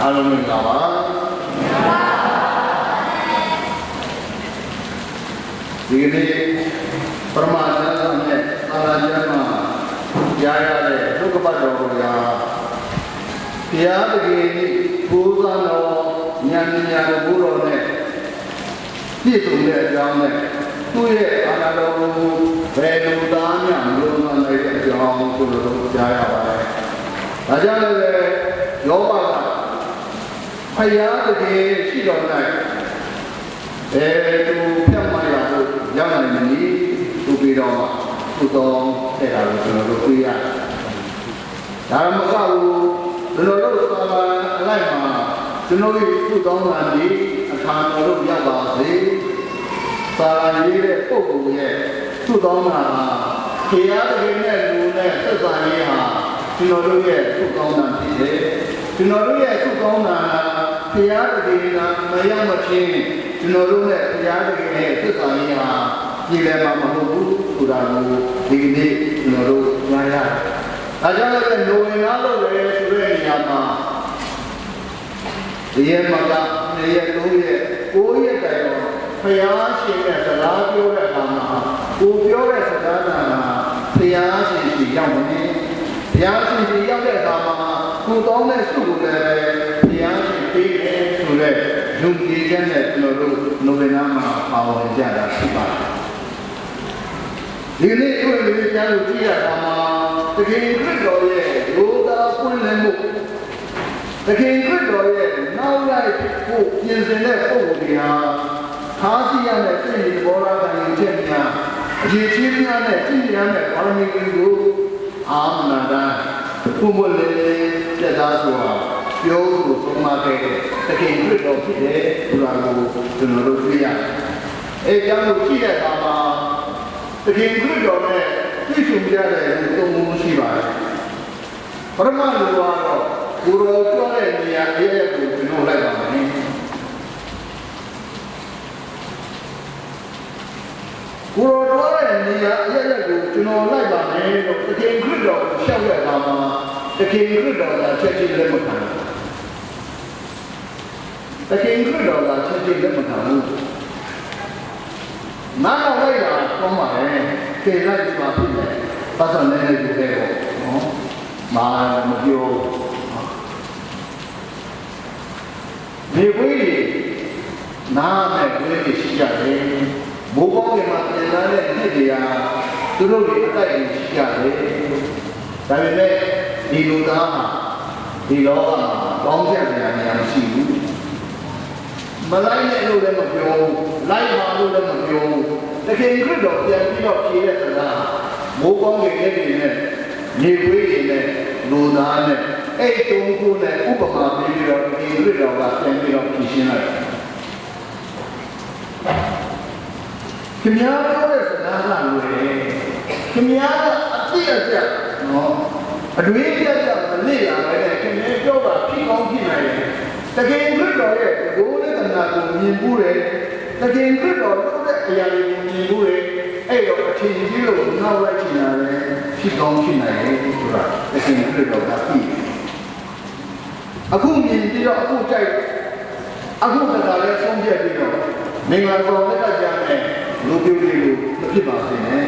အားလုံးမင်္ဂလာပါဒီနေ့ပရမတ်သတ်နဲ့အာရကျမ်းမှာကြားရတဲ့ဒုက္ခပတ်တော်ကိုရာဘုရားတကယ်ဘုရားတော်ဉာဏ်ဉာဏ်ဘုရားနဲ့ပြည့်စုံတဲ့အကြောင်းနဲ့သူ့ရဲ့အာနာတော်ကိုဘယ်လိုသားများမလို့မှနိုင်တဲ့အကြောင်းကိုတို့ကြားရပါတယ်။ဒါကြောင့်လည်းယောဘကဖယားတကယ်ရှိတော်၌ဘယ်သူပြတ်မှရလို့ရောက်နိုင်မည်သူပြီးတော့သူတော်တဲ့တာကိုကျွန်တော်တို့တွေ့ရတယ်။ဒါမှမဟုတ်ဘူးကျွန်တော်တို့သာမန်အလိုက်မှာကျွန်တော်တို့သူတော်မှန်ဒီအခါတော်တို့ရောက်ပါစေ။သာရေးတဲ့ပုဂ္ဂိုလ်ရဲ့သူတော်မှန်ဖယားတကယ်နဲ့လူနဲ့သက်ဆိုင်ရေးဟာကျွန်တော်တို့ရဲ့သူတော်မှန်ဖြစ်တယ်။ကျွန်တော်တို့ရဲ့သူတော်မှန်ဘုရားတကယ်ကမရမချင်းကျွန်တော်တို့နဲ့ဘုရားတကယ်နဲ့သက်သာရေးဟာပြည်လည်မှာမဟုတ်ဘူးဆိုတာကိုဒီနေ့ကျွန်တော်တို့ကြားရတယ်။ဒါကြောင့်လည်းနိုဝင်ဘာလို့လဲဆိုတဲ့နေရာမှာဒီရက်မှာကနေ့ရက်3ရက်9ရက်တိုင်တော့ဘုရားရှင်ရဲ့စကားပြောတဲ့အခါမှာကိုပြောတဲ့စကားကဘုရားရှင်ရှိရောက်နေဘုရားရှင်ရှိရောက်တဲ့အခါမှာကိုတောင်းတဲ့စုကိုလည်းဘုရားရှင်ပေးတယ်ဆိုတဲ့ယုံကြည်ချက်နဲ့ကျွန်တော်တို့နိုဝင်ဘာမှာပါဝင်ကြတာဖြစ်ပါတယ်ဒီနေ့ဥပဒေကျမ်းကိုကြည့်ရတာမှာတကယ်ခရစ်တော်ရဲ့ရိုးသားပွင့်လင်းမှုတကယ်ခရစ်တော်ရဲ့နောက်လိုက်ကိုပြင်ဆင်တဲ့ပုံစံတွေဟာခါးစီရတဲ့စိတ်တွေဘောရာခံယူချက်များအရေးကြီးများနဲ့ကြည်ရတဲ့ဘာသာရေးကိုအာမနာတာဘုမလေးတက်သားဆိုတာပြောလို့ဆုံးမခဲ့တဲ့တကယ်ခရစ်တော်ဖြစ်တဲ့ဆိုတာကိုကျွန်တော်တို့တွေ့ရတယ်။အဲကြောင့်ကြည့်တဲ့အခါမှာတကယ်ခရစ်တော်နဲ့ပြည့်စုံကြတဲ့လူသုံးမှုရှိပါတယ်။ပရမလူကတော့ကိုယ်တော်ပြောတဲ့နေရာအရေးကိုကျွန်တော်လိုက်ပါမယ်။ကိုယ်တော်ပြောတဲ့နေရာအရေးကိုကျွန်တော်လိုက်ပါမယ်လို့တကယ်ခရစ်တော်ကိုရှောက်တဲ့အခါမှာတကယ်ခရစ်တော်ကချက်ချင်းလက်မခံဘူးတကယ်ခရစ်တော်ကချက်ချင်းလက်မခံဘူးနားတော့လိုက်တာကောင်းပါလေခေလိုက်ဒီမှာဖြစ်တယ်ပတ်စံနေနေဒီတဲ့ပေါ့နော်မာမပြောဒီဝိရိနားနဲ့ဝိရိရှိကြတယ်ဘိုးဘောင်းတွေမှာပြန်လာတဲ့နှစ်တွေကသူတို့တွေအတိုက်ရှိကြတယ်ဒါပေမဲ့ဒီလူသားဟာဒီလောကမှာကောင်းတဲ့နေရာမရှိဘူးမလိုက်နဲ့လို့လည်းမပြောလိုက်ပါလို့လည်းမပြောတကယ်ခရစ်တော်ပြန်ပြီးတော့ဖြေတဲ့စကားမိုးကောင်းတွေနဲ့နေဝေးတွေနဲ့လူသားနဲ့အဲ့တုံးခုနဲ့ဥပမာပေးပြီးတော့ဒီခရစ်တော်ကပြန်ပြီးတော့ဖြေရှင်းလိုက်ခင်ဗျားပြောတဲ့စကားကလို့လေခင်ဗျားကအပြည့်အကျနော်အတွေ့အကြုံမလေ့လာပဲနဲ့ခင်ဗျားပြောတာဖြစ်ကောင်းဖြစ်နိုင်တယ်တကယ်ခရစ်တော်ရဲ့ဘိုးနဲ့တနာကိုမြင်မှုတယ်တကယ်ခရစ်တော်လုပ်တဲ့အရာတွေကိုမြင်မှုတယ်အဲ့တော့အထင်ကြီးလို့နောက်လိုက်ချင်တာလည်းဖြစ်ကောင်းဖြစ်နိုင်တယ်ဆိုတာတကယ်ခရစ်တော်ကသိအခုမြင်ပြီးတော့အခုကြိုက်အခုတခါလဲဆုံးဖြတ်ပြီးတော့မင်္ဂလာဆောင်လက်ကြမ်းနဲ့လူပြုလေးကိုမဖြစ်ပါစေနဲ့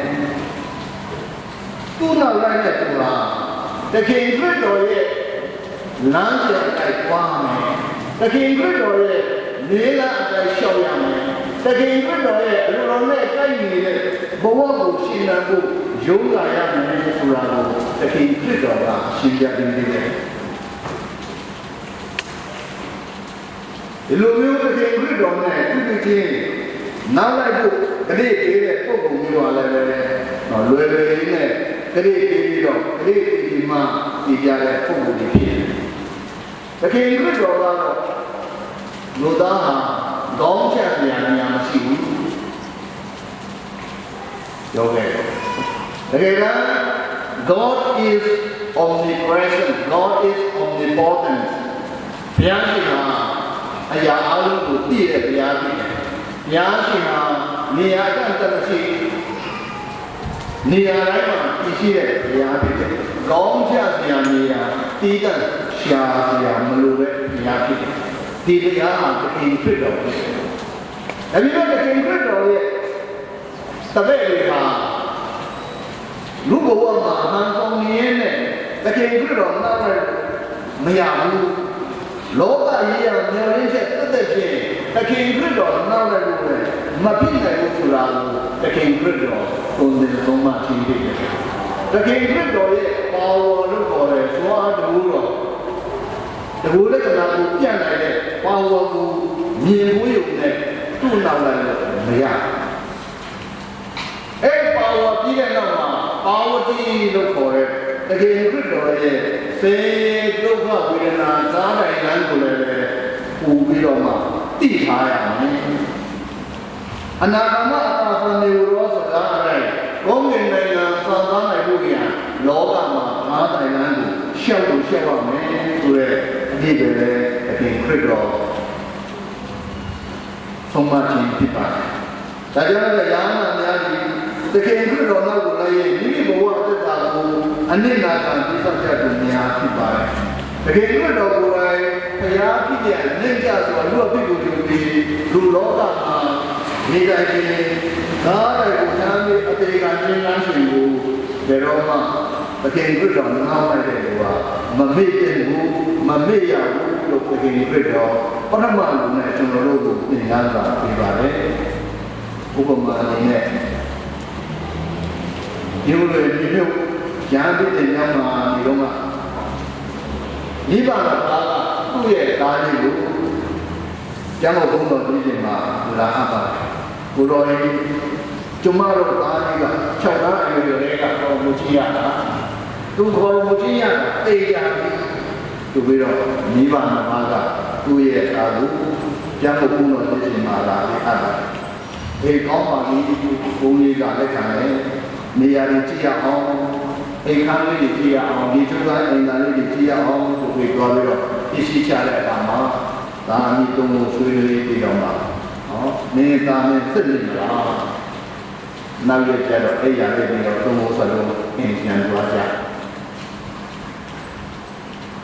သူ့နောက်လိုက်တဲ့သူဟာတကယ်ခရစ်တော်ရဲ့လမ်းစဉ်အတိုင်းသွားမယ်တကယ်ခရစ်တော်ရဲ့လေးလအတိုင်းရှောက်ရမယ်တကယ်ခရစ်တော်ရဲ့အလိုတော်နဲ့တိုက်နေတဲ့ဘဝကိုရှင်းလင်းဖို့ယုံလာရမယ်ဆိုတာကိုတကယ်ခရစ်တော်ကရှင်းပြပေးနေတယ်ဒီလိုမျိုးတကယ်ခရစ်တော်နဲ့ပြုလုပ်ခြင်းနောက်လိုက်ဖို့ကလေးပေးတဲ့ပုံပုံမျိုးပါလည်းလွယ်လွယ်လေးနဲ့ကလေးပေးပြီးတော့ကလေးဒီမှာဒီကြတဲ့ပုံပုံတွေဖြစ်တယ်တကယ်ခရစ်တော်ကတော့လူသားဟာကောင်းချက်စရာနေရာမရှိဘူးပြောခဲ့တကယ်က God is omnipresent God is omnipotent ဘုရားရှင်ဟာအရာအလုံးကိုသိတဲ့ဘုရားဖြစ်တယ်ဘုရားရှင်ဟာနေရာကန့်သတ်မရှိနေရာတိုင်းမှာသိရှိတဲ့ဘုရားဖြစ်တယ်ကောင်းချက်စရာနေရာတည်တံ့ ရှားစရာမလိုပဲတရားဖြစ်တယ်ဒီတရားဟာတခင်ဖြစ်တော်ဖြစ်တယ်အဲဒီတော့တခင်ဖြစ်တော်ရဲ့တပည့်တွေဟာလူဘဝမှာဟန်ဆောင်နေနဲ့တခင်ဖြစ်တော်နားလည်းမရဘူးလောကကြီးရမျောလင်းချက်တက်တက်ချင်းတခင်ဖြစ်တော်နားလည်းလို့ပဲမဖြစ်နိုင်ဘူးဆိုတာကိုတခင်ဖြစ်တော်ကိုယ်နဲ့သုံးမှချင်းဖြစ်တယ်တခင်ဖြစ်တော်ရဲ့ပါဝါလို့ခေါ်တယ်စွာတူတော်တကူလက္ခဏာကိုပြန့်နိုင်တဲ့ပါဝါကိုမြင်ဖို့ရုံနဲ့သူ့နောက်လိုက်လို့မရအဲ့ပါဝါပြီးတဲ့နောက်မှာပါဝတိလို့ခေါ်တဲ့တကယ်ခရစ်တော်ရဲ့စေဒုက္ခဝေဒနာစားတိုင်းလမ်းကိုလည်းပူပြီးတော့မှသိထားရမယ်အနာဂမအတာဖန်နေရောစကားအဲ့ဘုံငင်နိုင်ငံစောင့်သားနိုင်ဖို့ရလောကမှာငါးတိုင်းလမ်းကိုရှောက်လို့ရှောက်ရမယ်ဆိုတဲ့အဖြစ်ပဲအပြင်ခရစ်တော်ဆုံးမခြင်းဖြစ်ပါတယ်။ဒါကြောင့်လည်းရာမများကြီးတကယ်ခရစ်တော်နောက်ကိုလိုက်ရင်မိမိဘဝအသက်တာကိုအနစ်နာခံသိစေတတ်သူများဖြစ်ပါတယ်။တကယ်ခရစ်တော်ကိုယ်တိုင်ဘုရားဖြစ်တဲ့နှိမ့်ကြဆိုလူအဖြစ်ကိုယူပြီးလူလောကမှာနေတိုင်းခြင်းဒါတွေကိုသာမီအသေးကကျင်းလန်းရှင်ကိုဘယ်တော့မှတကယ်ခရစ်တော်နားလိုက်တဲ့လူကမမေ့တဲ့ဘူးမမေ့ရဘူးလို့တကယ်ခရစ်တော်ပထမလူနဲ့ကျွန်တော်တို့ကိုသင်ကြားတာပြပါတယ်ဥပမာအနေနဲ့ဒီလိုမျိုးညာတိတဲ့ညမှာဒီတော့မှမိဘကသားကသူ့ရဲ့သားလေးကိုကျမ်းတော်ဘုံတော်ကြည့်ခြင်းမှာလာအပ်ပါတယ်ဘုတော်ကြီးကျမတို့သားလေးက6သားအရွယ်တွေကတော့မကြည့်ရတာသူခေါ်မကြည့်ရတာတေးကြပြီသူပြီးတော့မိဘနှစ်ပါးကသူ့ရဲ့သားကိုကျမ်းတော်ဘုံတော်ကြည့်ခြင်းမှာလာအပ်ပါတယ်ဒီကောင်းပါပြီဘုန်းကြီးကလက်ခံတယ်နေရာကြီးကြည့်ရအောင်အိမ်ခန်းလေးကြီးကြည့်ရအောင်ဒီကျုပ်သားအိမ်သားလေးကြီးကြည့်ရအောင်ဆိုပြီးပြောပြီးတော့ပြည့်စည်ချတဲ့အခါမှာဒါအမိတုံးကိုဆွေးနွေးပြီးတော့မှဟောနေသားနဲ့စစ်နေမလားနောက်ရကျတော့အိမ်ရလေးပြီးတော့တုံးကိုဆက်လို့အင်းပြန်သွားကြ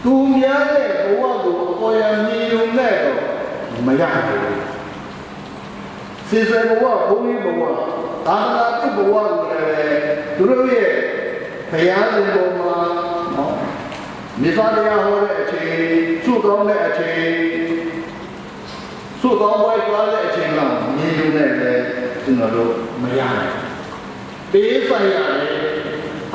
သူများရဲ့ဘဝကိုအပေါ်ရမြင်ုံနဲ့တော့မရဘူးစေစဘဝဘုန်းကြီးဘဝသာသနာ့ဘဝကိုလည်းသူတို့ရဲ့ဘုရားရှင်ပေါ်မှာနော်မြတ်စွာဘုရားဟောတဲ့အချိန်သုတောင်းတဲ့အချိန်သုတောင်းပွဲသွားတဲ့အချိန်ကမြင်လို့လည်းကျွန်တော်တို့မရနိုင်ပေးဆိုင်ရတယ်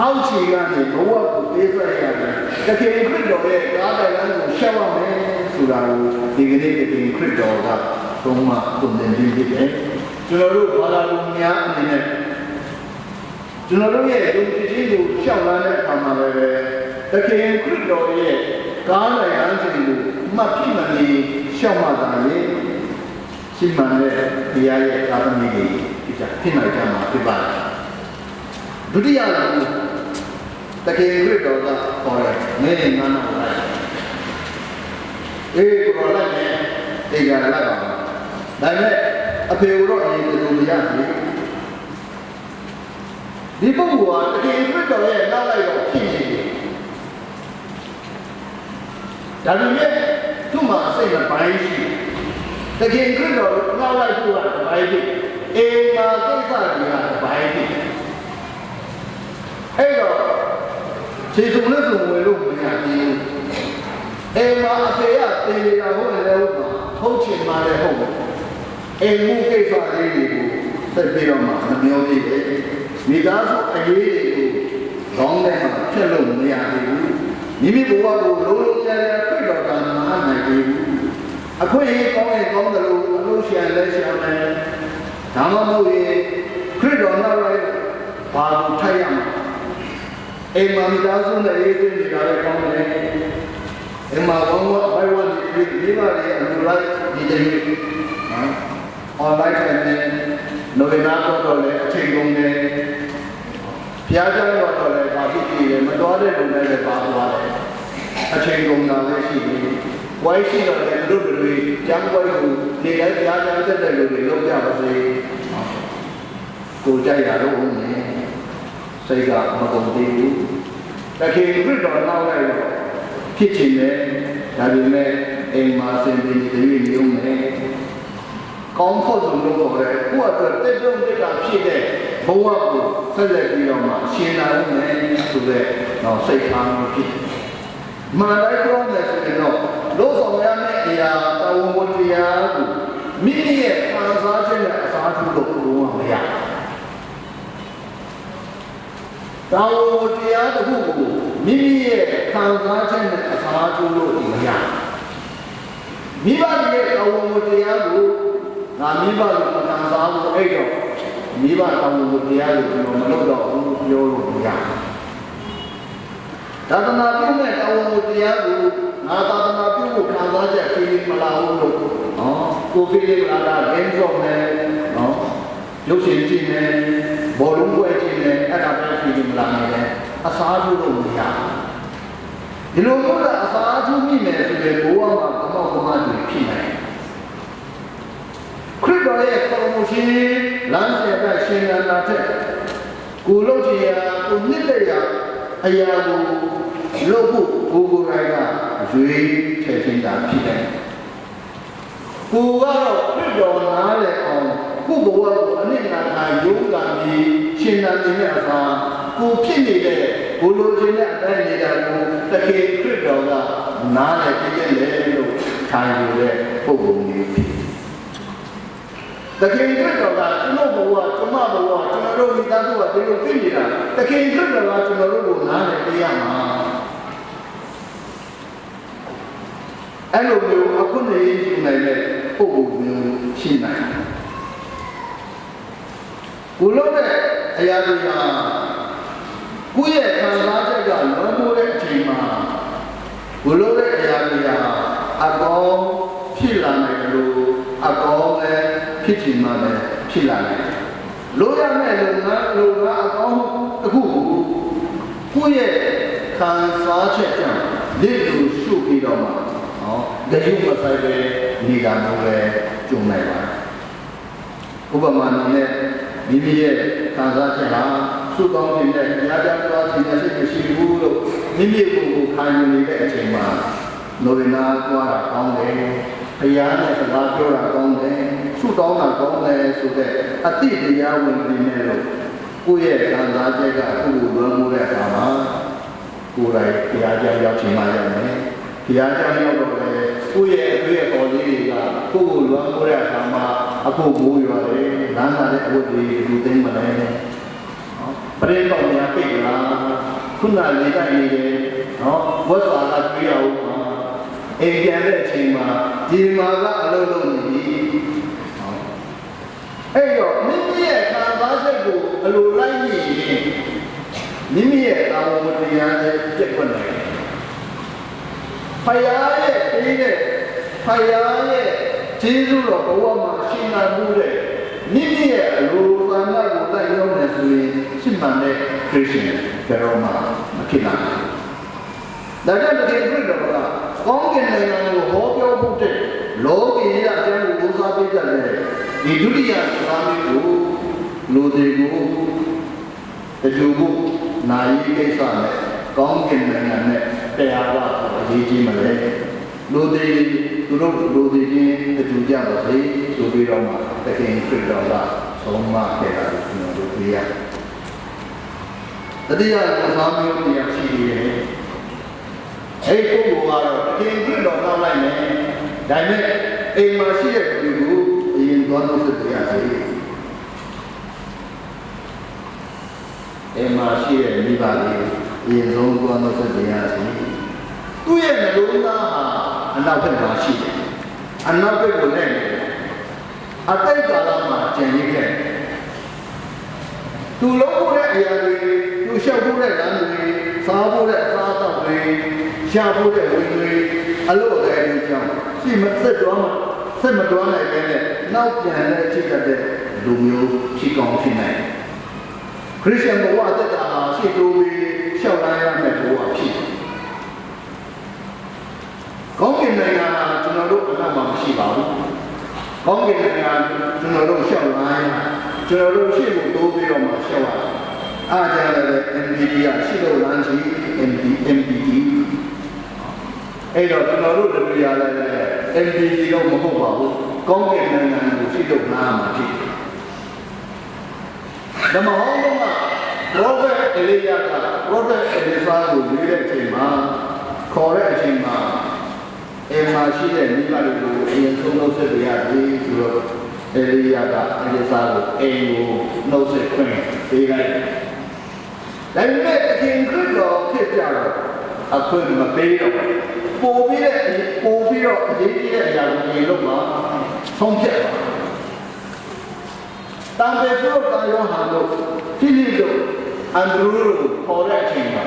အောက်ခြေကနေဘဝကိုပေးဆိုင်ရတယ်တကယ်ခရစ်တော်ရဲ့ကားတိုင်လမ်းကိုရှောက်ရမယ်ဆိုတာကိုဒီကနေ့တကယ်ခရစ်တော်ကသုံးမသွန်သင်ပေးတယ်ကျွန်တော်တို့ဘာသာလူများအနေနဲ့ကျွန်တော်တို့ရဲ့ယုံကြည်ခြင်းကိုရှောက်လာတဲ့အခါမှာလည်းတကယ်ခရစ်တော်ရဲ့ကားနိုင်လမ်းစဉ်ကိုမှတ်ဖြစ်မှနေရှောက်မှသာလေရှိမှန်တဲ့တရားရဲ့သာသမီတွေဖြစ်နိုင်ကြမှာဖြစ်ပါတယ်ဒုတိယကတကယ်ခရစ်တော်ကခေါ်တယ်နေနေငါနာလိုက်ကိုယ်လိုက်နေဒီကလည်းလိုက်ပါဒါပေမဲ့အဖေတို့အနေနဲ့လူမရဘူးဒီပုဂ္ဂိုလ်ကတကယ်ခရစ်တော်ရဲ့နောက်လိုက်တော့ဖြစ်နေတယ်ဒါပေမဲ့သူ့မှာစိတ်ကပိုင်းရှိတကယ်ခရစ်တော်နောက်လိုက်ဖို့ကပိုင်းဖြစ်အိမ်မှာကိစ္စတွေကပိုင်းဖြစ်အဲ့တော့ခြေစုံနဲ့စုံဝင်လို့မရဘူးအိမ်မှာအဖေကတင်နေတာဟုတ်တယ်လို့ဟုတ်ချင်မှလည်းဟုတ်တယ်အိမ်မှုကိစ္စလေးတွေကိုသိပြီးတော့မှမမျောသေးတယ်မိသားစုအရေးတွေကိုခေါင်းထဲမှာဖြတ်လို့မရသေးဘူးမိမိဘဝကိုလုံးလုံးကျန်ကျန်ပြတော်တာမနိုင်သေးဘူးအခွင့်အရေးကောင်းရင်ကောင်းတယ်လို့အလို့ရှိရင်လည်းရှိအောင်တယ်ဒါမှမဟုတ်ရင်ခရစ်တော်နောက်လိုက်ဘာလို့ထိုက်ရမှာအိမ်မှာမိသားစုနဲ့အေးသေးနေတာလည်းကောင်းတယ်အိမ်မှာဘောင်းဘိုင်ဝတ်ဒီမိဘတွေအလိုလိုက်ဒီတည်းနော်အွန်လိုင်းနဲ့နိုဝင်ဘာတော့လည်းအချိန်ကုန်တယ်ဘုရားကျောင်းတော့လည်းပါဖြစ်ပြီးတယ်မတော်တဲ့လူတွေလည်းပါသွားတယ်အချိန်ကုန်တာလည်းရှိပြီဝိုင်းရှိတော့လည်းတို့တွေကျမ်းပွဲကိုဒီလည်းဘုရားကျောင်းတက်တဲ့လူတွေလုပ်ကြပါစေကိုကြိုက်ရတော့ဦးမယ်စိတ်ကမကုန်သေးဘူးတခင်ခရစ်တော်နောက်လိုက်တော့ခ ဖြစ်ချင်တယ်ဒါပေမဲ့အိမ်မှာစင်ပြီးတရွေ့ရုံနဲ့ကောင်းဖို့ဆိုလို့ခေါ်တယ်ကိုယ့်အတွက်တက်တုံးတက်တာဖြစ်တဲ့ဘဝကိုဆက်လက်ပြီးတော့မှရှင်းလာဦးမယ်ဆိုတဲ့တော့စိတ်ထားမျိုးဖြစ်မှန်တိုင်းပြောမယ်ဆိုရင်တော့လို့ဆောင်ရမယ့်အရာတာဝန်ဝတ္တရားကိုမိမိရဲ့ခံစားချက်နဲ့အစားထိုးလို့ပြောရမရတာဝန်ဝတ္တရားတစ်ခုကိုမိမိရဲ့ခံစားချက်နဲ့အစားထိုးလို့မရမိဘရဲ့တာဝန်ဝတ္တရားကိုငါမိဘကိုခံစားဖို့အဲ့တော့မိဘတာဝန်ဝတ္တရားကိုကျွန်တော်မလုပ်တော့ဘူးပြောလို့မရသာသနာပြုမဲ့တာဝန်ဝတ္တရားကိုငါသာသနာပြုဖို့ခံစားချက်ဖြေမလာဘူးလို့နော်ကိုဖြေလာတာလင်းစောနဲ့နော်ရုပ်ရှင်ကြည့်နေဘောလုံးပွဲကြည့်နေအဲ့ဒါပဲဖြေမလာနေတယ်အစားထိုးလို့မရဒီလိုမျိုးကအစားထိုးမိမယ်ဆိုရင်ဘဝမှာကမောက်ကမတွေဖြစ်နိုင်ခရစ်တော်ရဲ့ကောင်းမှုရှင်လမ်းစဉ်ကရှင်လန်းတာတဲ့ကိုလို့ချင်ရာကိုနှစ်တဲ့ရာအရာကိုလုပ်ဖို့ကိုယ်တိုင်ကရွေးထည့်ခြင်းတာဖြစ်တယ်ကိုကတော့ခရစ်တော်နားလေအောင်ကိုယ်ဘဝကိုအနစ်နာခံယုံကံပြီးရှင်လန်းနေတဲ့အစားကိုဖြစ်နေတဲ့ကိုလိုချင်တဲ့အတိုင်းနေတာကိုတကယ်ခရစ်တော်ကနားလေပြည့်တယ်လို့ခံယူတဲ့ပုံပုံလေးဖြစ်တကယ်ခရစ်တော်ကကျွန်တော်ဘဝကျွန်မဘဝကျွန်တော်တို့မိသားစုကဒီလိုဖြစ်နေတာတကယ်ခရစ်တော်ကကျွန်တော်တို့ကိုနားလေပြရမှာအဲ့လိုမျိုးအခုနေယူနိုင်တဲ့ပုံပုံမျိုးရှိနိုင်ကိုလို့တဲ့အရာတွေဟာကိုယ့်ရဲ့ခံစားချက်ကလွန်မိုးတဲ့အချိန်မှာကိုလို့တဲ့အရာတွေဟာအကောင်းဖြစ်လာနိုင်လို့အကောင်းလည်းဖြစ်ချင်မှလည်းဖြစ်လာနိုင်တယ်လို့ရမယ့်လုံငန်းအကောင်းတစ်ခုကိုယ့်ရဲ့ခံစားချက်ကြောင့်လက်လိုရှုပ်ပြီးတော့မှတရုပ်မဆိုင်ပဲနေတာမျိုးပဲကြုံနိုင်ပါတယ်ဥပမာနဲ့မိမိရဲ့ခံစားချက်ဟာစုကောင်းခြင်းနဲ့ကြားကြားသွားခြင်းနဲ့စိတ်ရှိဘူးလို့မိမိကိုယ်ကိုခံယူနေတဲ့အချိန်မှာနိုရနာသွားတာကောင်းတယ်ဘုရားနဲ့စကားပြောတာကောင်းတယ်စုတောင်းတာကောင်းတယ်ဆိုတဲ့အတိတရားဝင်ပြီးနေလို့ကိုယ့်ရဲ့ခံစားချက်ကအခုလိုလွန်မှုတဲ့အခါမှာကိုယ်တိုင်ဘုရားကြောင့်ရောက်ချင်မှရမယ်ဘုရားကြောင့်ရောက်တော့လေကိုယ့်ရဲ့အတွေ့အပေါ်လေးတွေကကိုယ့်ကိုလွန်မှုတဲ့အခါမှာအခုမိုးရွာတယ်လမ်းလာတဲ့အဝတ်တွေလူသိမ်းမလဲပရိသောများပြိတ်လားခုနလေးတိုင်းနေတယ်နော်ဝတ်စွာကတွေ့ရအောင်အိမ်ပြန်တဲ့အချိန်မှာဒီမှာကအလုံးလုံးနေပြီအဲ့တော့မိမိရဲ့ခံစားချက်ကိုအလိုလိုက်နေရင်မိမိရဲ့အာဝမတရားနဲ့ပြည့်ွက်နိုင်တယ်ဖယားရဲ့ပေးတဲ့ဖယားရဲ့ကျေးဇူးတော်ဘဝမှာရှင်းလာမှုတဲ့မိမိရဲ့အလိုဆန္ဒကိုတိုက်ရောက်နေဆိုရင်ရှင်းမှန်တဲ့ခရစ်ယာန်ဘယ်တော့မှမဖြစ်နိုင်ဘူး။ဒါကြောင့်တကယ်တွေ့တော့ကကောင်းကင်နိုင်ငံကိုဟောပြောဖို့တဲ့လောကီရအကျဉ်းကိုဦးစားပေးကြတယ်ဒီဒုတိယသာမီးကိုလူတွေကိုတကြိုဖို့နိုင်ရေးကိစ္စနဲ့ကောင်းကင်နိုင်ငံနဲ့တရားကအရေးကြီးမလဲလူတွေသူတို့လူတွေချင်းတကြိုကြပါစေဆိုပြီးတော့မှတကယ်ခရစ်တော်ကဆုံးမခဲ့တာကိုကျွန်တော်တို့တွေ့ရတယ်တတိယသာမီးကိုရှိတယ်အဲ့ဒီပုဂ္ဂိုလ်ကတော့တကယ်ခရစ်တော်နောက်လိုက်မယ်ဒါပေမဲ့အိမ်မှာရှိတဲ့လူကိုအရင်သွားလို့စစ်ပြရစီအိမ်မှာရှိတဲ့မိဘတွေအရင်ဆုံးသွားလို့စစ်ပြရစီသူ့ရဲ့နှလုံးသားဟာအနောက်ဘက်မှာရှိတယ်အနောက်ဘက်ကိုလည်းအတိတ်ကာလမှာကျန်ရစ်ခဲ့သူလုံးဖို့တဲ့အရာတွေသူရှောက်ဖို့တဲ့လမ်းတွေစားဖို့တဲ့အစားအသောက်တွေရှာဖို့တဲ့ဝင်တွေအလို့အလဲတွေကြောင့်ရှိမသက်တော့ဆက်မတော်နိုင်ပဲနဲ့နောက်ပြန်တဲ့အချိန်တဲ့လူမျိုးဖြစ်ကောင်းဖြစ်နိုင်ခရစ်ယာန်ဘဝအသက်တာဟာရှိတိုးပြီးရှောက်လာရမယ့်ဘဝဖြစ်တယ်ကောင်းကင်နိုင်ငံဟာကျွန်တော်တို့အနောက်မှာမရှိပါဘူးကောင်းကင်နိုင်ငံကျွန်တော်တို့ရှောက်လာရကျွန်တော်တို့ရှေ့ကိုတိုးပြီးတော့မှရှောက်ရအားကြလည်း MDD ရှိလို့လမ်းကြီး MDD အဲ့တော့ကျွန်တော်တို့လူရလည်း MPC တော့မဟုတ်ပါဘူးကောင်းကင်နိုင်ငံကိုရှိတော့နားမှာဖြစ်ဓမ္မဟောင်းက Prophet Elijah က Prophet Elisha ကိုရွေးတဲ့အချိန်မှာခေါ်တဲ့အချိန်မှာအိမ်မှာရှိတဲ့မိဘတွေကိုအရင်ဆုံးနှုတ်ဆက်ပြရသည်ဆိုတော့ Elijah က Elisha ကိုအိမ်ကိုနှုတ်ဆက်ခွင့်ပေးလိုက်ဒါပေမဲ့အခင်ခရစ်တော်ဖြစ်ကြတော့အခွင့်မပေးတော့ပို့ပြီးတော့အရေးကြီးတဲ့အရာကိုဒီလိုမှဆုံးဖြတ်တာတန်ပေဖို့တာယောဟန်တို့ဖိလိတို့အန်ဒရူတို့ခေါ်တဲ့အချိန်မှာ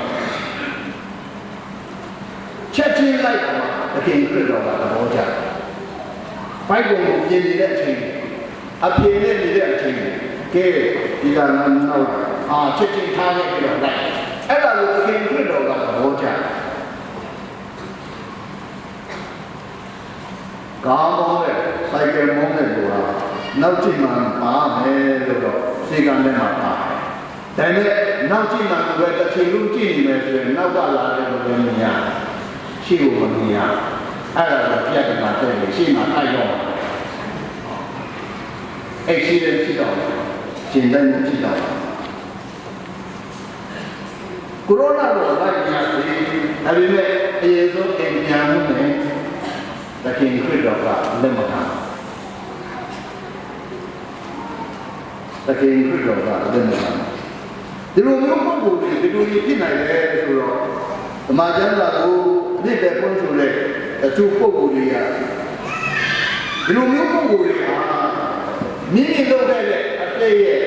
ချက်ချင်းလိုက်တာအခင်ခရစ်တော်ကသဘောကျတယ်ဘိုက်ကိုပြင်နေတဲ့အချိန်အပြေနဲ့နေတဲ့အချိန်ကဲဒီကနောက်ချက်ချင်းထားခဲ့ပြီးတော့လိုက်အဲ့ဒါကိုအခင်ခရစ်တော်ကသဘောကျတယ်ကောင်းကောင်းနဲ့စိုက်ကယ်မောင်းတဲ့လူကနောက်ကြည့်မှပါမယ်လို့တော့စေကံထဲမှာပါတယ်။ဒါနဲ့နောက်ကြည့်မှပဲတစ်ချိန်လုံးကြည့်နေမယ်ဆိုရင်နောက်ကလာတဲ့လူတွေမြင်ရရှိဖို့မမြင်ရအဲ့ဒါတော့ပြတ်တယ်မှာတဲ့ရှိမှထိုက်တော့အဲ့ရှိတဲ့ဖြစ်တော့ကျင်တဲ့ဖြစ်တော့ကိုရိုနာတော့လိုက်ရစီဒါပေမဲ့အရင်ဆုံးအင်ပြန်မှုနဲ့တခင်ခရစ်တော်ကလက်မခံတခင်ခရစ်တော်ကလက်မခံဒီလိုမျိုးပုံကိုဒီလိုဖြစ်နိုင်တယ်ဆိုတော့ဓမ္မကျမ်းစာကိုမြစ်တဲ့ပုံဆိုတဲ့အကျိုးပုံကိုတွေကဒီလိုမျိုးပုံကိုတွေကမိမိလုပ်တဲ့အပြည့်ရဲ့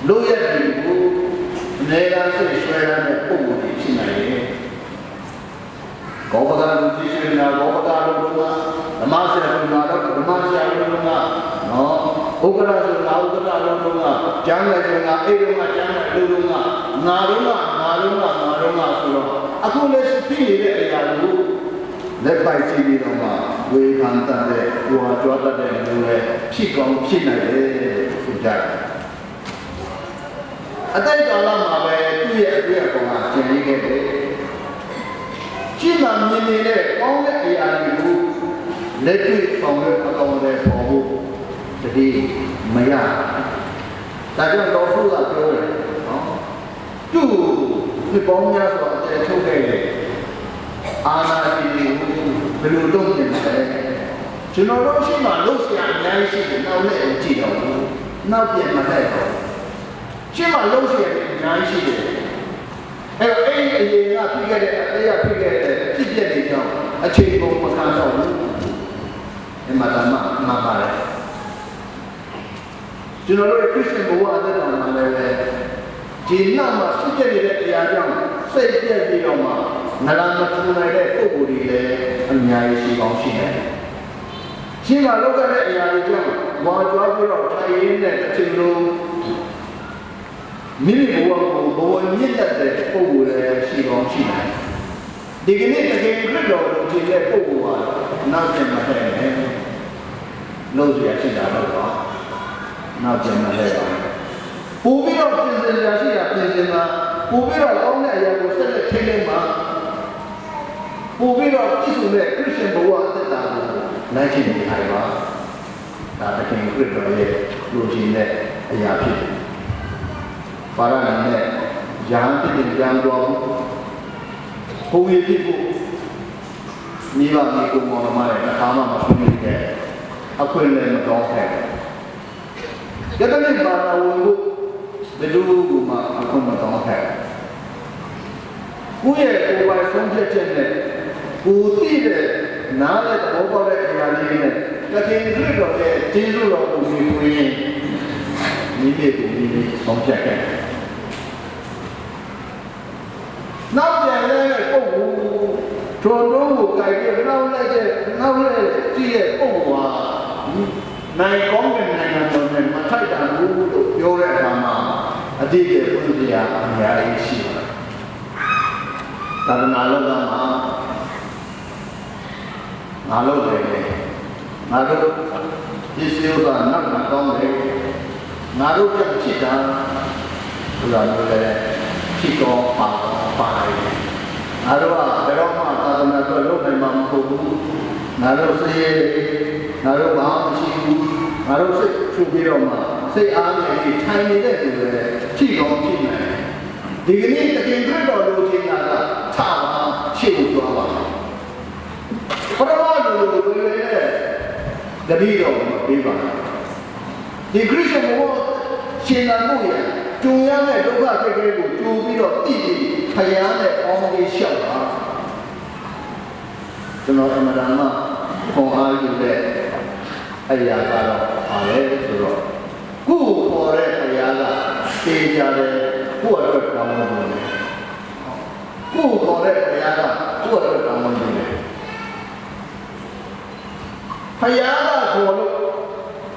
လို့ရတဲ့ကိုအနေနဲ့ဆွဲရတဲ့ပုံကိုဖြစ်နိုင်တယ်ကောပကာလူကြီးရှင်နာကောပကာလူတို့ကဓမ္မဆရာတို့ကတော့ဓမ္မဆရာတို့ကဥက္ကရာဆိုနာဥက္ကရာတို့ကကျမ်းလည်းကျမ်းကအိမ်ကကျမ်းလည်းလူတို့ကငါတို့ကဆိုတော့အခုလည်းဖြစ်နေတဲ့အရာကိုလက်ပိုက်ကြည့်ပြီးတော့မှဝေဖန်တဲ့ဟိုဟာကြွားတတ်တဲ့လူလည်းဖြစ်ကောင်းဖြစ်နိုင်တယ်ဆိုကြတယ်အတိတ်ကာလမှာပဲသူ့ရဲ့အတွေ့အကြုံကကျင်နေခဲ့တယ်ရှင်းမှမြင်နေတဲ့ကောင်းတဲ့အရာတွေကိုလက်တွေ့ဆောင်ရွက်အကောင်အထည်ပေါ်ဖို့တတိမရဒါကြောင့်တော်ဖူးကပြောတယ်နော်သူ့ဒီပေါင်းများစွာအကျယ်ထုတ်ခဲ့တဲ့အာနာတိကိုဘယ်လိုလုပ်နေလဲကျွန်တော်တို့ရှိမှလုပ်เสียအများကြီးရှိတယ်နောက်နဲ့ကြည့်တော့ဘူးနောက်ပြန်မလိုက်တော့ရှင်းမှလုပ်เสียအများကြီးရှိတယ်အဲ့အရင်ကဖြစ်ခဲ့တဲ့အသေးဖြစ်ခဲ့တဲ့ဖြစ်ပျက်တွေကြောင့်အခြေပုံမခံတော့ဘူးဒီမှာတမမှားပါတယ်ကျွန်တော်တို့ခရစ်ယာန်ဘဝအသက်တာမှာလည်းဒီနောက်မှာဖြစ်ပျက်နေတဲ့အရာကြောင့်စိတ်ပြည့်ပြီးတော့မှနလမထူနိုင်တဲ့ပုံကိုယ်တွေလည်းအများကြီးရှိကောင်းရှိတယ်ရှင်းမှာလောက်တဲ့အရာတွေကြောင့်ဝါကြွားပြီးတော့ထိုင်ရင်းတဲ့အခြေလုံးမိမိဘဝကိုဘဝမြင့်တဲ့ပုံကိုယ်လည်းရှိကောင်းရှိတယ်ဒီကနေ့တကယ်ခရစ်တော်ကိုကြည့်တဲ့ပုံကိုယ်ကနောက်ကျမှတဲ့လို့ရရှိတာတော့နောက်ကျမှလည်းပို့ပြီးတော့ပြင်ဆင်ရရှိတာပြင်ဆင်တာပို့ပြီးတော့ကောင်းတဲ့အရာကိုဆက်လက်ထိန်းသိမ်းပါပို့ပြီးတော့ပြည့်စုံတဲ့ခရစ်ယာန်ဘဝအသက်တာကိုနိုင်ချင်နေထိုင်ပါဒါတကယ်ခရစ်တော်ရဲ့လူချင်းတဲ့အရာဖြစ်တယ်ပါရမီနဲ့ရဟန်းဖြစ်တဲ့ကြံတော်ဘုံရည်ဖြစ်ဖို့မိဘမိကိုမောင်နှမရဲ့အခါမှမဆွေးနွေးခဲ့အခွင့်အရေးမတော်ခဲ့ရတဲ့နေ့ဘာသာဝင်ဖို့ဘယ်လိုမှအခွင့်မတော်ခဲ့ကိုယ့်ရဲ့ကိုယ်ပိုင်ဆုံးဖြတ်ချက်နဲ့ကိုယ်သိတဲ့နားတဲ့သဘောပေါက်တဲ့အရာလေးနဲ့တကယ်ခရစ်တော်ရဲ့ကျေးဇူးတော်ကိုမြင်ရင်မိမိကိုယ်ဒီဆုံးဖြတ်ခဲ့နောက်ပြန်လဲပုံကိုထိုလုံးကိုကြိုက်ပြီးနောက်လိုက်ကြည့်ရဲ့ပုံကနိုင်ကောင်းတဲ့နိုင်ငံတော်နဲ့မထိုက်တာဘူးလို့ပြောတဲ့အခါမှာအတိတ်ရဲ့ပုံစံအများကြီးရှိပါတယ်။သာသနာ့လောကမှာငါတို့တွေငါတို့ဒီစီဥစ္စာနောက်မှာကောင်းတယ်ငါတို့ပြဖြစ်တာဘုရားမျိုးလည်းဖြစ်တော့ပါတယ် 나로와 베로마 따도나도 로메 맘보고 나로 세예 나로 마음시고 나로 세 주비로마 세 아미이 차이니데 치고 치네 디그니 તકીન 그래도 로지나가 차와 치고 좋아봐 프라마도 그래 데비로 비바 디 그리스도 뭐 신나무야 중앙에 누가 그게고 주비로 띠디 하야네 어머니 셔봐ကျွန်တော်အမှန်တမ်းခွန်အားယူတဲ့အရာကတော့ပါလေဆိုတော့ကိုယ်ခေါ်တဲ့အရာကသိကြတယ်ကိုယ့်အတွက်ကောင်းမှုတွေကိုယ်ခေါ်တဲ့အရာကကိုယ့်အတွက်ကောင်းမှုတွေဖယားကခေါ်လို့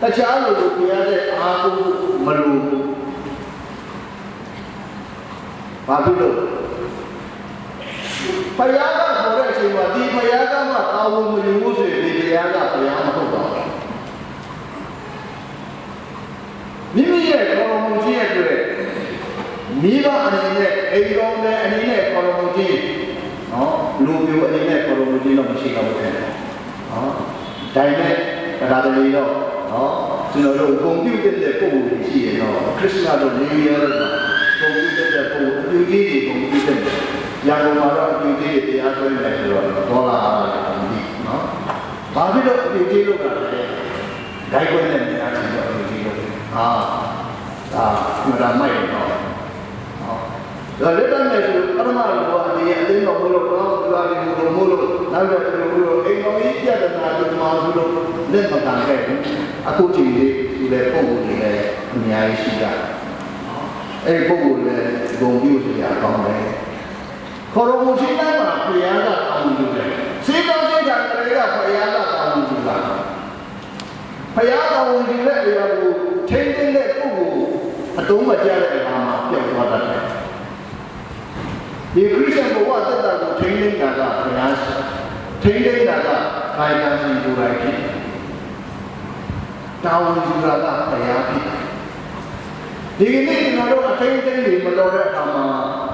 တခြားလူတွေပြရတဲ့အားကိုမလိုဘူးဘာဖြစ်လို့ဖယားကခေါ်တဲ့အချိန်မှာဒီဖယားကမှအာဝမယူလို့ဆိုရင်ဒီဖယားကဖယားမဟုတ်ပါဘူးမိမိရဲ့ခေါ်တော်မူခြင်းအတွက်မိဘအနေနဲ့အိမ်တော်နဲ့အနေနဲ့ခေါ်တော်မူခြင်းနော်လူမျိုးအနေနဲ့ခေါ်တော်မူခြင်းတော့မရှိတော့ဘူးနော်ဒါနဲ့တရားတော်လေးတော့နော်ကျွန်တော်တို့ဂုဏ်ပြုတဲ့ပုံစံရှိရင်တော့ခရစ်ယာန်တို့နေရာတော့ဂုဏ်ပြုတဲ့ပုံအပြုကြီးတွေဂုဏ်ပြုတဲ့ရန်ကုန်မှာတော့အပြုကြီးတွေတရားဆွဲနေတယ်ဆိုတော့ဒေါ်လာဒီနော်ဘာဖြစ်လို့အပြုကြီးလို့ကလည်းဂိုက်ွက်နဲ့နေရာချင်းတော့အပြုကြီးလို့ဒါမရမိုက်တော့ဒါလက်တမဲ့ဆိုပရမလူကဒီအတင်းတော်ဘလို့ကောင်းသွားတယ်ဘလို့မို့လို့နောက်တော့ဘလို့အိမ်တော်ကြီးပြတ်တာဒီမှာဆိုလို့လက်မကန်ခဲ့ဘူးအခုချိန်လေးဒီလေပုံပုံတွေလည်းအများကြီးရှိကြအဲ့ပုံပုံလည်းဂုံပြုစရာကောင်းတယ်ခေါ်တော်မူခြင်းတိုင်းမှာဘုရားကတောင်းယူတယ်စေတောင်းခြင်းကလည်းဘုရားကတောင်းယူတာဘုရားတောင်းယူတဲ့အရာကိုထိန်းသိမ်းတဲ့ပုဂ္ဂိုလ်အတုံးမကျတဲ့အခါမှာပြောက်သွားတတ်တယ်ဒီခရစ်ယာန်ဘဝတက်တာကိုထိန်းသိမ်းတာကဘုရားထိန်းသိမ်းတာကကာယကံစီကိုယ်တိုင်ဖြစ်တောင်းယူတာကဘုရားဖြစ်ဒီကနေ့ကျွန်တော်တို့အထိန်းသိမ်းနေမတော်တဲ့အခါမှာ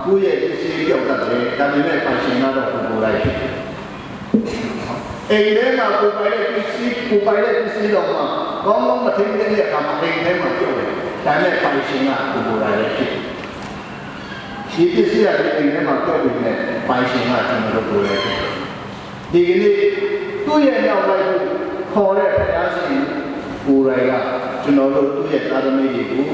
ကိုယ့်ရဲ့ပစ္စည်းပြောက်တတ်တယ်ဒါပေမဲ့ပိုင်ရှင်ကတော့ကိုယ်တိုင်ဖြစ်အိမ်ထဲမှာကိုယ်ပိုင်တဲ့ပစ္စည်းကိုယ်ပိုင်တဲ့ပစ္စည်းတော့မှကောင်းကောင်းမထိန်းသိမ်းတဲ့အခါမှာအိမ်ထဲမှာပြောက်တယ်ဒါနဲ့ပိုင်ရှင်ကကိုယ်တိုင်လည်းဖြစ်ဒီပစ္စည်းကအိမ်ထဲမှာပြောက်ပြီးနဲ့ပိုင်ရှင်ကကျွန်တော်တို့ကိုယ်လည်းဖြစ်ဒီကနေ့သူ့ရဲ့နောက်လိုက်ခေါ်တဲ့ဘုရားရှင်ကိုယ်တိုင်ကကျွန်တော်တို့သူ့ရဲ့သာသမီတွေကို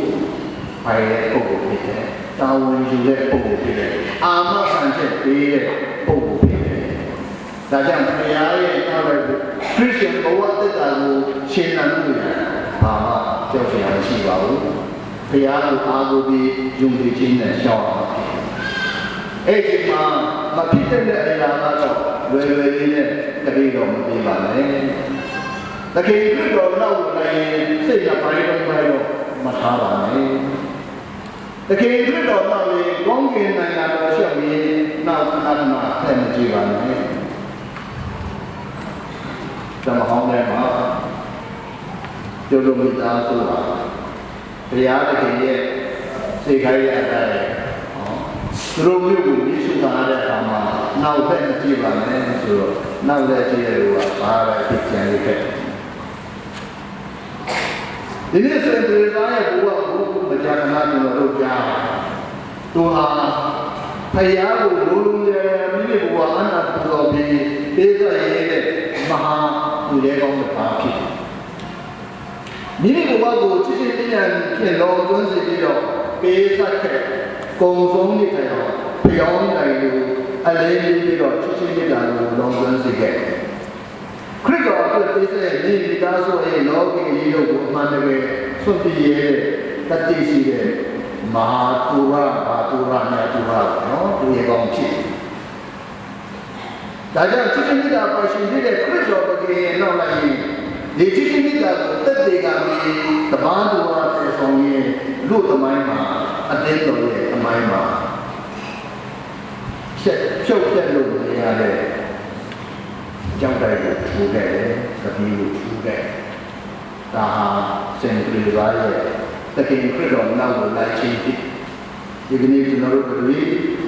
ပိုင်တဲ့ပုဂ္ဂိုလ်ဖြစ်တယ်။တာဝန်ယူတဲ့ပုဂ္ဂိုလ်ဖြစ်တယ်။အာမခံချက်ပေးတဲ့ပုဂ္ဂိုလ်ဖြစ်တယ်။ဒါကြောင့်ဘုရားရဲ့တာဝန်ကိုခရစ်ယာန်ဘဝတက်တာကိုရှင်းလင်းလို့ရတယ်။ဘာမှကြောက်စရာမရှိပါဘူး။ဘုရားကိုအားကိုးပြီးယုံကြည်ခြင်းနဲ့ရှောင်အောင်။အဲ့ဒီမှာမဖြစ်တဲ့အရာကတော့လွယ်လွယ်လေးနဲ့တတိတော်မပြေပါနဲ့။တကယ်လို့တော့နောက်လည်းစိတ်ကပိုင်းတော့မထားပါနဲ့တကယ်လို့တော့နောက်လေကောင်းကင်နိုင်ငံတော်ရှောက်ပြီးနောက်ခဏခဏဆက်မကြည့်ပါနဲ့ဓမ္မဟောင်းထဲမှာကျိုးလို့မိသားစုပါဘုရားတကယ်ရဲ့စိတ်ခိုင်းရတဲ့သူတို့မျိုးကိုမြှုပ်ထားတဲ့အခါမှာနောက်ဆက်မကြည့်ပါနဲ့ဆိုတော့နောက်လက်ကြည့်ရလို့ဘာပဲဖြစ်ကြံရခဲ့ဒီနေ့ဆိုရင်ဒီသားရဲ့ဘုရားကိုမကြာခဏကျွန်တော်တို့ကြားသူဟာဖယားကိုလူလူရဲမိမိဘုရားအနာပူတော်ပြီးပေးစရတဲ့မဟာသူရဲကောင်းတစ်ပါးဖြစ်မိမိဘုရားကိုချစ်ချင်းတရားဖြင့်လောသွန်းစေပြီးတော့ပေးစခဲ့ကုံဆုံးနေတယ်တော့ဖျောင်းနိုင်လို့အလေးပြီးတော့ချစ်ချင်းတရားကိုလောသွန်းစေခဲ့ခရစ်တော်အတွက်ပေးတဲ့ဒီမိသားစုရဲ့လောကီကြီးတို့ကိုအမှန်တကယ်ဆွတ်ပြည့်ရဲ့တတိရှိတဲ့မဟာတူရဘာတူရမြတ်တူရနော်သူရဲ့ကောင်းဖြစ်ဒါကြောင့်ချစ်ချင်းမြတ်တာပါရှင်ဖြစ်တဲ့ခရစ်တော်တကယ်နောက်လိုက်ရင်ဒီချစ်ချင်းမြတ်တာကိုတက်တေကပြီးတပန်းတူရတဲ့ဆောင်ရင်လူသမိုင်းမှာအတင်းတော်ရဲ့သမိုင်းမှာဖြုတ်ပြတ်လို့နေရတဲ့ကြောက်တိုက်ကိုထူခဲ့တယ်။သတိကိုထူခဲ့။ဒါဟာစင်ပရီပါရဲ့တကယ်ခရစ်တော်နောက်ကိုလိုက်ချင်းဖြစ်ဒီကနေ့ကျွန်တော်တို့တို့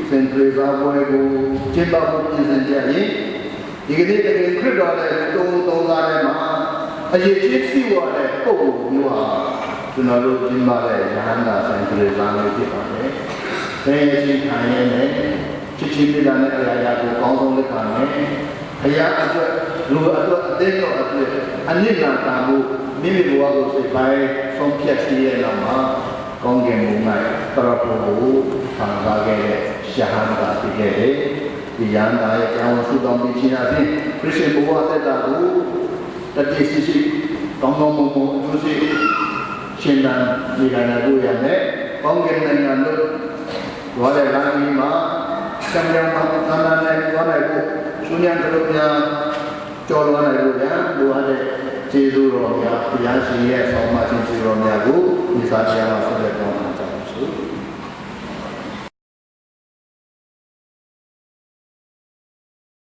စင်ထွေသာပွဲကိုကျင်းပဖို့ပြင်ဆင်ကြရင်ဒီကနေ့တကယ်ခရစ်တော်ရဲ့တုံးသားထဲမှာအရေးကြီးစီဝါတဲ့ပုံကိုမျိုးဟာကျွန်တော်တို့ကျင်းပတဲ့ရဟန္တာစင်ထွေသာမျိုးဖြစ်ပါတယ်။ဆင်းရဲခြင်းခံရတဲ့ချစ်ချင်းပြတာနဲ့အရာရာကိုကောင်းဆုံးလက်ခံနဲ့ဘုရားအတွက်လူအတွက်အသိတော်အတွက်အနစ်နာတာမှုမိမိဘဝကိုစိတ်ပိုင်းဆုံးဖြတ်ပြီးတဲ့နောက်မှာကောင်းကင်ဘုံမှာပရပိုကိုခံစားခဲ့တဲ့ရဟန္တာဖြစ်ခဲ့တဲ့ဒီရဟန္တာရဲ့ကြောင်းဆုတောင်းပြီးခြင်းအပြင်ခရစ်ယာန်ဘဝတက်တာကိုတတိရှိရှိကောင်းကောင်းမွန်မွန်အကျိုးရှိရှင်သန်ဒီကနေ့တို့ရမယ်ကောင်းကင်နိုင်ငံတို့ဝါရလမ်းကြီးမှာစံရမှာသာနာနဲ့သွားနိုင်ဖို့ရှင်ရန်တို့များကြော်လွှားနိုင်လို့ရလိုအပ်တဲ့ကျေးဇူးတော်များဘုရားရှင်ရဲ့ဆောင်းပါခြင်းကျေးဇူးတော်များကိုဒီစာချာမှာဆက်လက်တော်